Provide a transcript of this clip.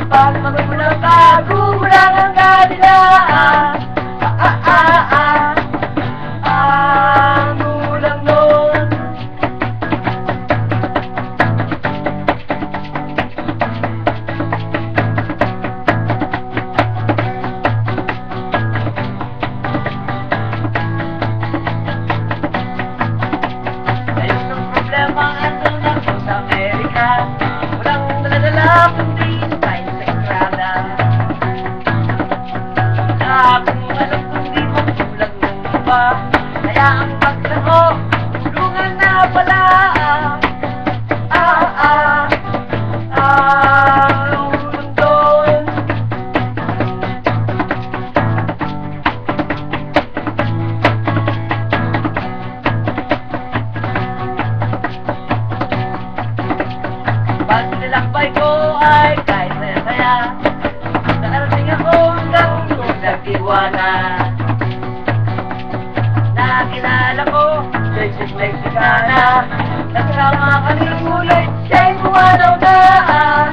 Pag magulang ka, kulang ang kanila. Ang gulang nun. Ayos ng problema ang andun ako sa Amerika. Walang daladala kundi kung alam kong di mo kulang ng iba, kaya ang paglaho, tulungan na pala. Lundon. Pag nilakbay ko ay kahit saya, nakarating ako hanggang nagtiwala. Nakilala ko siya'y Mexicana, kasama kaming kulay, siya'y pumanaw na.